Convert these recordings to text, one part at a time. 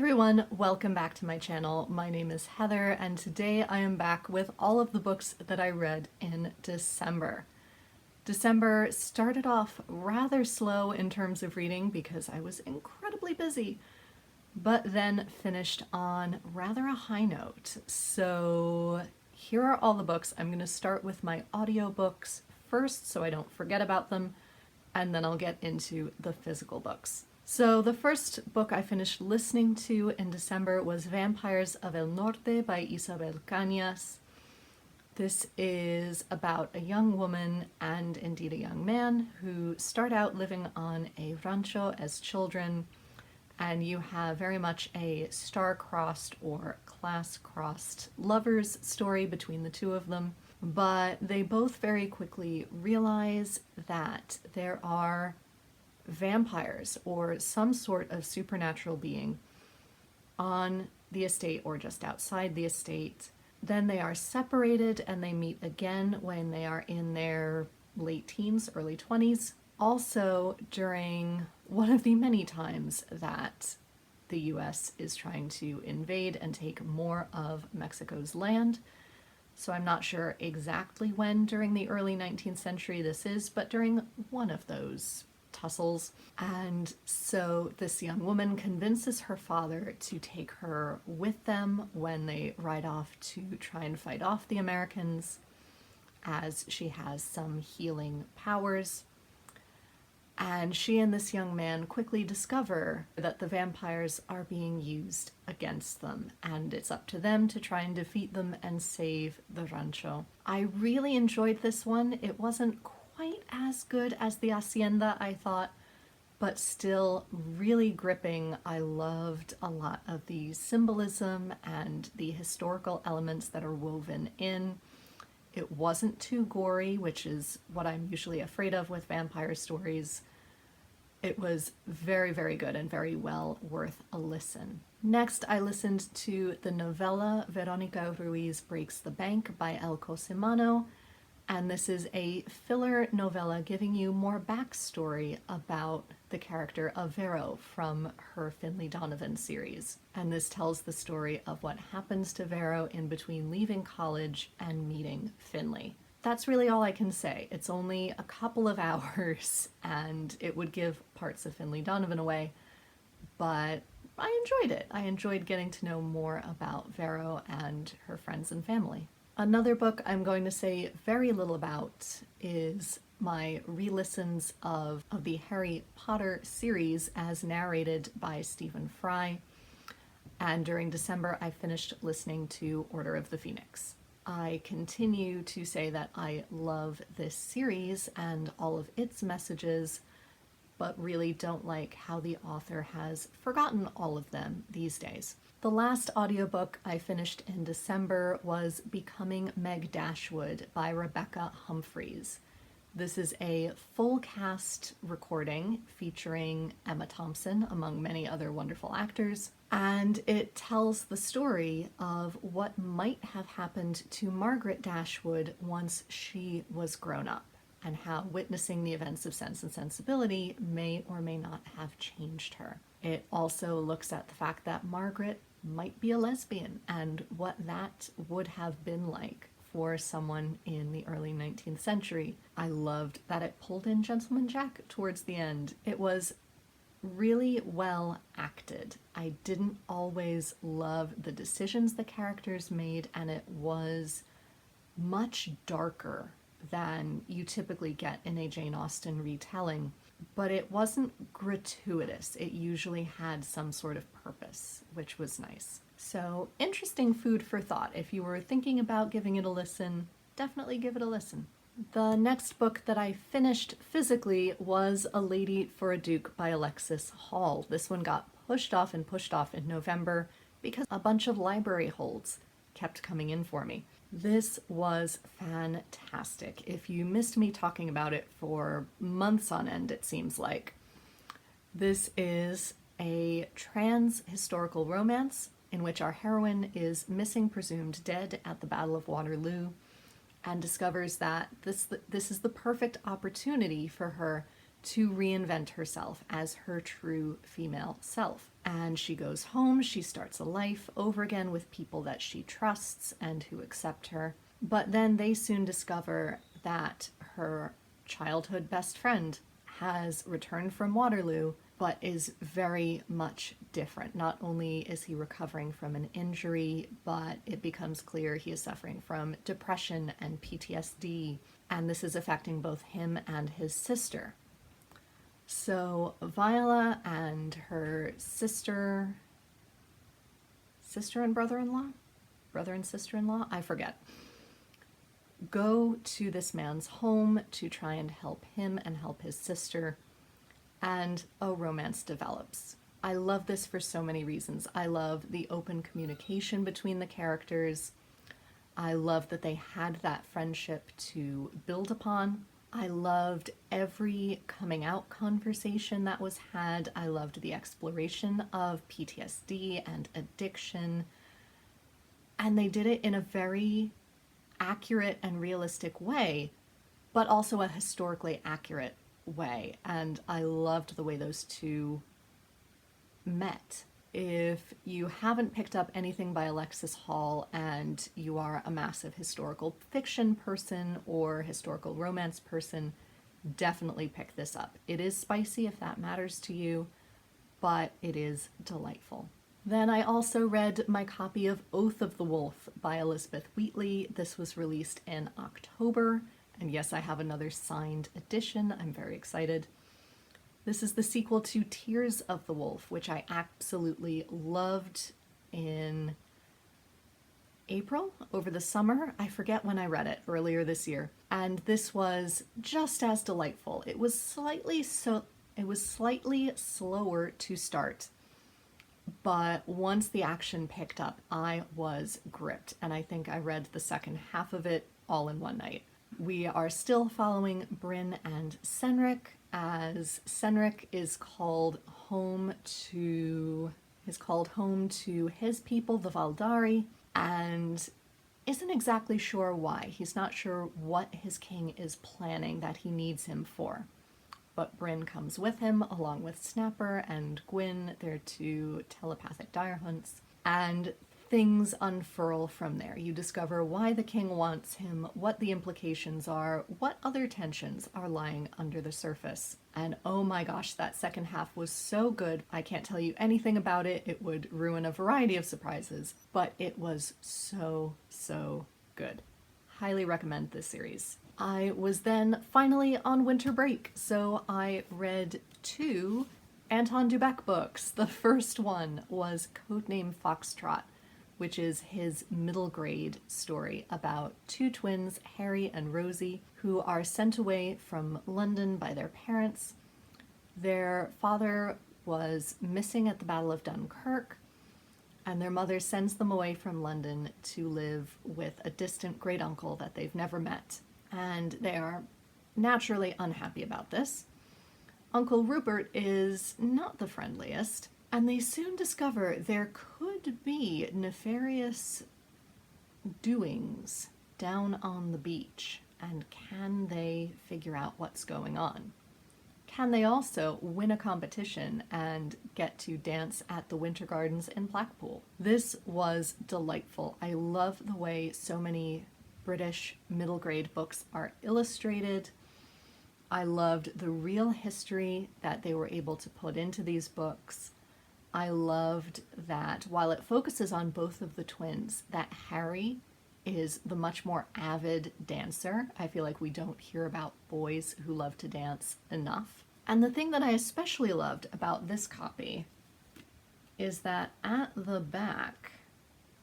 everyone, welcome back to my channel. My name is Heather and today I am back with all of the books that I read in December. December started off rather slow in terms of reading because I was incredibly busy, but then finished on rather a high note. So here are all the books. I'm going to start with my audiobooks first so I don't forget about them, and then I'll get into the physical books. So the first book I finished listening to in December was Vampires of El Norte by Isabel Cañas. This is about a young woman and indeed a young man who start out living on a rancho as children, and you have very much a star-crossed or class-crossed lovers story between the two of them. But they both very quickly realize that there are vampires or some sort of supernatural being on the estate or just outside the estate. Then they are separated and they meet again when they are in their late teens, early 20s. Also during one of the many times that the US is trying to invade and take more of Mexico's land. So I'm not sure exactly when during the early 19th century this is, but during one of those tussles. And so this young woman convinces her father to take her with them when they ride off to try and fight off the Americans, as she has some healing powers. And she and this young man quickly discover that the vampires are being used against them, and it's up to them to try and defeat them and save the rancho. I really enjoyed this one. It wasn't quite as good as the Hacienda, I thought, but still really gripping. I loved a lot of the symbolism and the historical elements that are woven in. It wasn't too gory, which is what I'm usually afraid of with vampire stories. It was very, very good and very well worth a listen. Next, I listened to the novella Veronica Ruiz Breaks the Bank by El Cosimano, and this is a filler novella giving you more backstory about the character of Vero from her Finlay Donovan series. And this tells the story of what happens to Vero in between leaving college and meeting Finlay. That's really all I can say. It's only a couple of hours and it would give parts of Finlay Donovan away, but I enjoyed it. I enjoyed getting to know more about Vero and her friends and family. Another book I'm going to say very little about is my re-listens of the Harry Potter series as narrated by Stephen Fry. And during December, I finished listening to Order of the Phoenix. I continue to say that I love this series and all of its messages, but really don't like how the author has forgotten all of them these days. The last audiobook I finished in December was Becoming Meg Dashwood by Rebecca Humphreys. This is a full cast recording featuring Emma Thompson, among many other wonderful actors, and it tells the story of what might have happened to Margaret Dashwood once she was grown up, and how witnessing the events of Sense and Sensibility may or may not have changed her. It also looks at the fact that Margaret might be a lesbian and what that would have been like for someone in the early 19th century. I loved that it pulled in Gentleman Jack towards the end. It was really well acted. I didn't always love the decisions the characters made, and it was much darker than you typically get in a Jane Austen retelling, but it wasn't gratuitous. It usually had some sort of purpose, which was nice. So, interesting food for thought. If you were thinking about giving it a listen, definitely give it a listen. The next book that I finished physically was A Lady for a Duke by Alexis Hall. This one got pushed off in November because a bunch of library holds kept coming in for me. This was fantastic. If you missed me talking about it for months on end, it seems like. This is a trans historical romance in which our heroine is missing, presumed dead at the Battle of Waterloo, and discovers that this is the perfect opportunity for her to reinvent herself as her true female self. And she goes home, she starts a life over again with people that she trusts and who accept her. But then they soon discover that her childhood best friend has returned from Waterloo, but is very much different. Not only is he recovering from an injury, but it becomes clear he is suffering from depression and PTSD, and this is affecting both him and his sister. So Viola and her sister and brother-in-law? Brother and sister-in-law? I forget. Go to this man's home to try and help him and help his sister, and a romance develops. I love this for so many reasons. I love the open communication between the characters. I love that they had that friendship to build upon. I loved every coming out conversation that was had. I loved the exploration of PTSD and addiction. And they did it in a very accurate and realistic way, but also a historically accurate way. And I loved the way those two met. If you haven't picked up anything by Alexis Hall and you are a massive historical fiction person or historical romance person, definitely pick this up. It is spicy if that matters to you, but it is delightful. Then I also read my copy of Oath of the Wolf by Elizabeth Wheatley. This was released in October, and yes, I have another signed edition. I'm very excited. This is the sequel to Tears of the Wolf, which I absolutely loved in April, over the summer. I forget when I read it, earlier this year. And this was just as delightful. It was slightly slower to start, but once the action picked up, I was gripped, and I think I read the second half of it all in one night. We are still following Brynn and Cenric, as Cenric is called home to his people, the Valdari, and isn't exactly sure why. He's not sure what his king is planning that he needs him for. But Brynn comes with him, along with Snapper and Gwyn, their two telepathic dire hunts, and things unfurl from there. You discover why the king wants him, what the implications are, what other tensions are lying under the surface. And oh my gosh, that second half was so good. I can't tell you anything about it. It would ruin a variety of surprises, but it was so, so good. Highly recommend this series. I was then finally on winter break, so I read 2 Anton Dubek books. The first one was Codename Foxtrot, which is his middle grade story about 2 twins, Harry and Rosie, who are sent away from London by their parents. Their father was missing at the Battle of Dunkirk, and their mother sends them away from London to live with a distant great uncle that they've never met. And they are naturally unhappy about this. Uncle Rupert is not the friendliest, and they soon discover there could be nefarious doings down on the beach, and can they figure out what's going on? Can they also win a competition and get to dance at the Winter Gardens in Blackpool? This was delightful. I love the way so many British middle grade books are illustrated. I loved the real history that they were able to put into these books. I loved that while it focuses on both of the twins, that Harry is the much more avid dancer. I feel like we don't hear about boys who love to dance enough. And the thing that I especially loved about this copy is that at the back,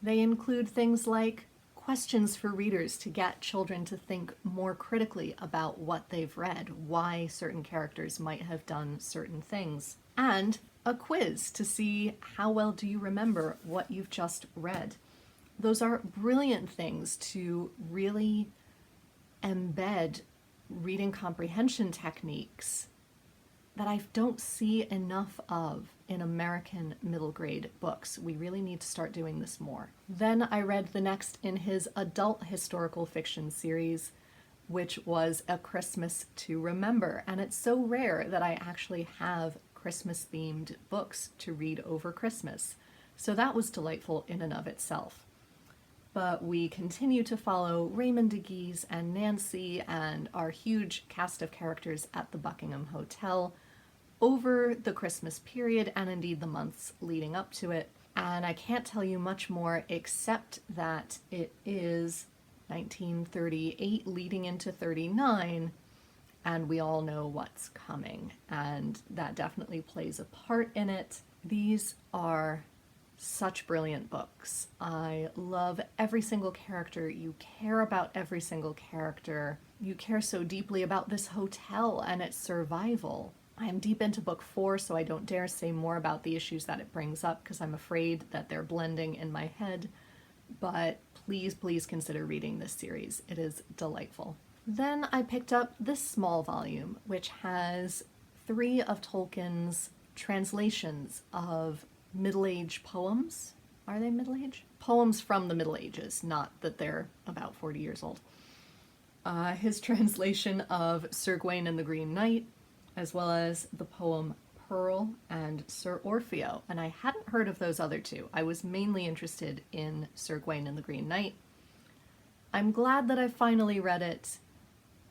they include things like questions for readers to get children to think more critically about what they've read, why certain characters might have done certain things, and a quiz to see how well do you remember what you've just read. Those are brilliant things to really embed reading comprehension techniques that I don't see enough of in American middle grade books. We really need to start doing this more. Then I read the next in his adult historical fiction series, which was A Christmas to Remember. And it's so rare that I actually have Christmas-themed books to read over Christmas. So that was delightful in and of itself. But we continue to follow Raymond de Guise and Nancy and our huge cast of characters at the Buckingham Hotel over the Christmas period and indeed the months leading up to it. And I can't tell you much more except that it is 1938 leading into 39, and we all know what's coming, and that definitely plays a part in it. These are such brilliant books. I love every single character. You care about every single character. You care so deeply about this hotel and its survival. I'm deep into book 4, so I don't dare say more about the issues that it brings up because I'm afraid that they're blending in my head. But please, please consider reading this series. It is delightful. Then I picked up this small volume, which has 3 of Tolkien's translations of Middle-age poems. Are they Middle-age? Poems from the Middle Ages, not that they're about 40 years old. His translation of Sir Gawain and the Green Knight, as well as the poem Pearl and Sir Orfeo. And I hadn't heard of those other 2. I was mainly interested in Sir Gawain and the Green Knight. I'm glad that I finally read it.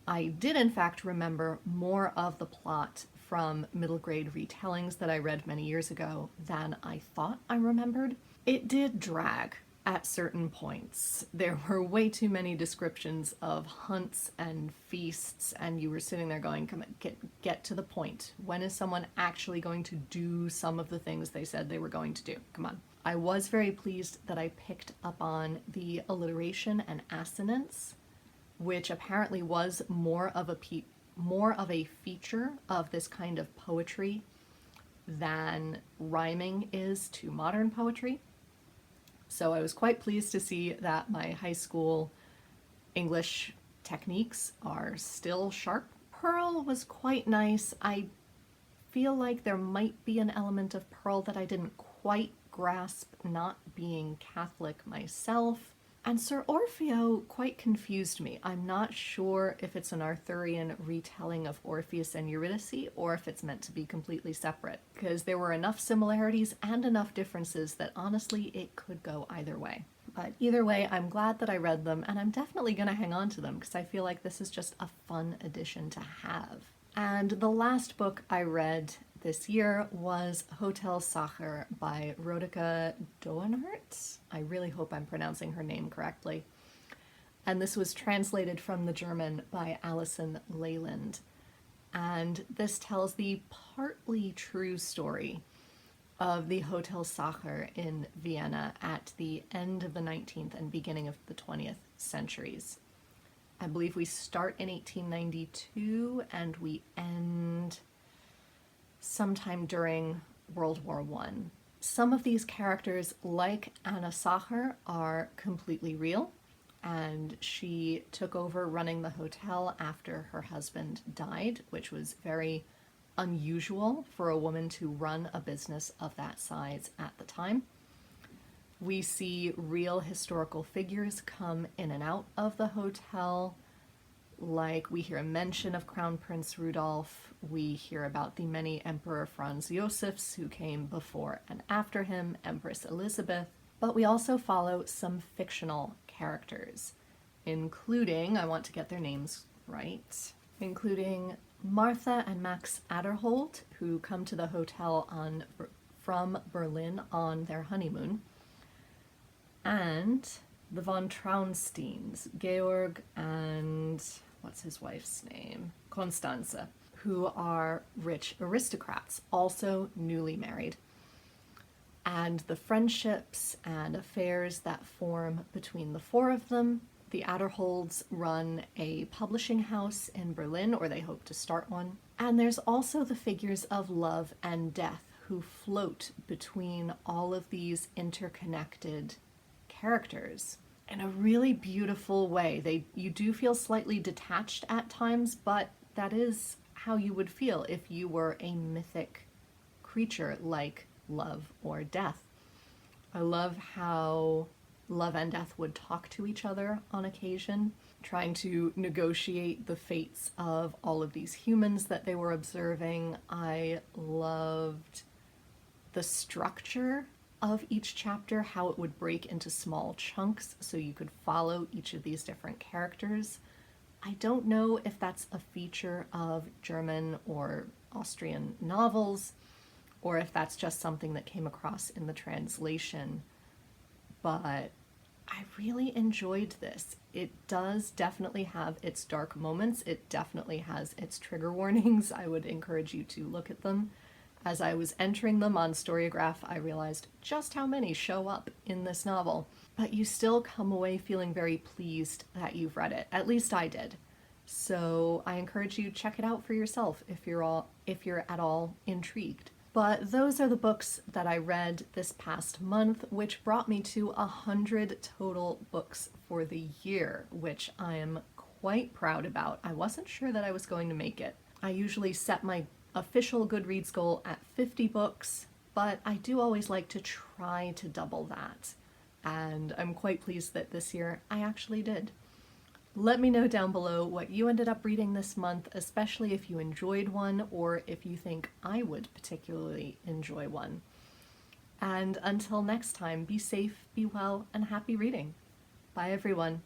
I did in fact remember more of the plot from middle grade retellings that I read many years ago than I thought I remembered. It did drag at certain points. There were way too many descriptions of hunts and feasts, and you were sitting there going, come on, get to the point. When is someone actually going to do some of the things they said they were going to do? Come on. I was very pleased that I picked up on the alliteration and assonance, which apparently was more of a feature of this kind of poetry than rhyming is to modern poetry. So I was quite pleased to see that my high school English techniques are still sharp. Pearl was quite nice. I feel like there might be an element of Pearl that I didn't quite grasp, not being Catholic myself. And Sir Orfeo quite confused me. I'm not sure if it's an Arthurian retelling of Orpheus and Eurydice or if it's meant to be completely separate, because there were enough similarities and enough differences that honestly it could go either way. But either way, I'm glad that I read them, and I'm definitely going to hang on to them because I feel like this is just a fun addition to have. And the last book I read this year was Hotel Sacher by Rodika Doenhart. I really hope I'm pronouncing her name correctly. And this was translated from the German by Alison Leyland. And this tells the partly true story of the Hotel Sacher in Vienna at the end of the 19th and beginning of the 20th centuries. I believe we start in 1892 and we end sometime during World War I. Some of these characters, like Anna Sacher, are completely real, and she took over running the hotel after her husband died, which was very unusual for a woman to run a business of that size at the time. We see real historical figures come in and out of the hotel. Like, we hear a mention of Crown Prince Rudolph, we hear about the many Emperor Franz Josefs who came before and after him, Empress Elizabeth, but we also follow some fictional characters, including, I want to get their names right, including Martha and Max Adderholt, who come to the hotel from Berlin on their honeymoon, and the von Traunsteins, Georg and what's his wife's name? Constanze, who are rich aristocrats, also newly married. And the friendships and affairs that form between the 4 of them. The Adderholds run a publishing house in Berlin, or they hope to start one. And there's also the figures of love and death who float between all of these interconnected characters in a really beautiful way. You do feel slightly detached at times, but that is how you would feel if you were a mythic creature like love or death. I love how love and death would talk to each other on occasion, trying to negotiate the fates of all of these humans that they were observing. I loved the structure of each chapter, how it would break into small chunks so you could follow each of these different characters. I don't know if that's a feature of German or Austrian novels, or if that's just something that came across in the translation, but I really enjoyed this. It does definitely have its dark moments. It definitely has its trigger warnings. I would encourage you to look at them. As I was entering them on Storygraph, I realized just how many show up in this novel. But you still come away feeling very pleased that you've read it. At least I did. So I encourage you to check it out for yourself if you're at all intrigued. But those are the books that I read this past month, which brought me to 100 total books for the year, which I am quite proud about. I wasn't sure that I was going to make it. I usually set my official Goodreads goal at 50 books, but I do always like to try to double that. And I'm quite pleased that this year I actually did. Let me know down below what you ended up reading this month, especially if you enjoyed one or if you think I would particularly enjoy one. And until next time, be safe, be well, and happy reading. Bye everyone.